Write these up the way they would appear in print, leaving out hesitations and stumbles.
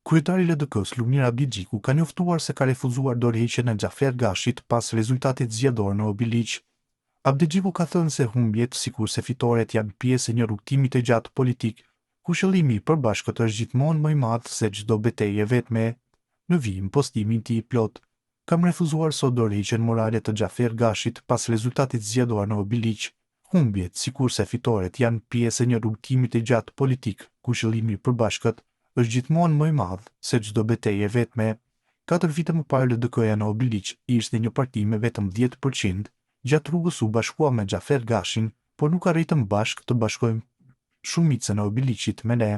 Kryetari i LDK-s Lumir Abdigjiku ka njoftuar se ka refuzuar dorëheqjen e Xhafer Gashit pas rezultatit zgjedhor në Obiliq. Abdigjiku ka thënë se humbjet sikurse fitoret janë pjesë e një rrugtimi të gjatë politik, ku qëllimi i përbashkët është gjithmonë më i madh se çdo betejë vetme. Në vijim postimin i plot, kam refuzuar sot dorëheqjen morale të Xhafer Gashit pas rezultatit zgjedhor në Obiliq. Humbjet sikurse fitoret janë pjesë e një rrugtimi të gjatë politik, ku qëllimi i përbashkët është gjithmonë më i madh se çdo betejë vetme. 4 vite më parë LDK-ja në Obiliq ishte një parti me vetëm 10%, gjatë rrugës u bashkua me Xhafer Gashin, por nuk arritëm bashkë të bashkojmë shumicën e Obiliqit me ne.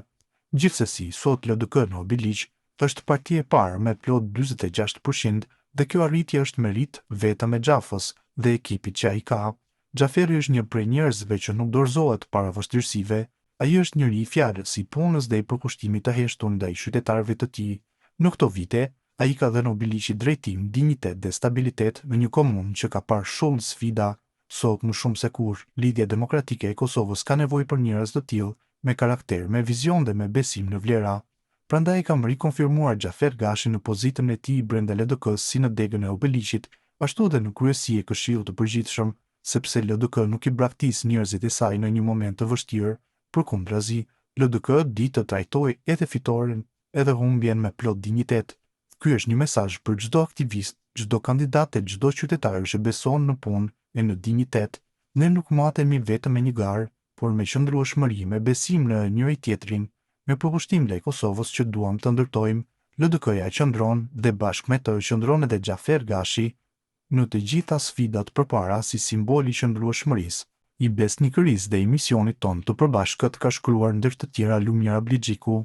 Gjithsesi, sot LDK në Obiliq është partia e parë me plot 46% dhe kjo arritje është merit vetëm e Xhafës dhe ekipit që ai ka. Xhaferi është një prej njerëzve që nuk dorëzohet para vështirësive. Ai është njëri i fjalës, i punës dhe i përkushtimit të heshtur ndaj qytetarëve të tij. Në këto vite, ai ka dhënë Obiliqit drejtim, dinjitet dhe stabilitet në një komunë që ka parë shumë sfida. Sot më shumë se kur, lidhja demokratike e Kosovës ka nevojë për njerëz të tillë, me karakter, me vizion dhe me besim në vlera. Prandaj kam rikonfirmuar Xhafer Gashin në pozitën e tij brenda LDK-s si në degën e Obiliqit, ashtu edhe në kryesi e Këshillit të Përgjithshëm, sepse LDK nuk i braktis njerëzit e saj në një moment të vështirë. Përkundrazi, LDK di të trajtojë edhe fitoren edhe humbjen me plot dinjitet. Ky është një mesazh për çdo aktivist, çdo kandidat e çdo qytetar që beson në punë e në dinjitet. Ne nuk matemi vetëm me një garë, por me qëndrueshmëri, me besim në njëri tjetrin, me përkushtim ndaj Kosovës që duam të ndërtojmë. LDK-ja qëndron dhe bashkë me të qëndron edhe Xhafer Gashi në të gjitha sfidat përpara si simboli i qëndrueshmërisë, i besnikërisë dhe i misionit ton të përbashkët, ka shkruar ndër të tjera Lumir Abdigjiku.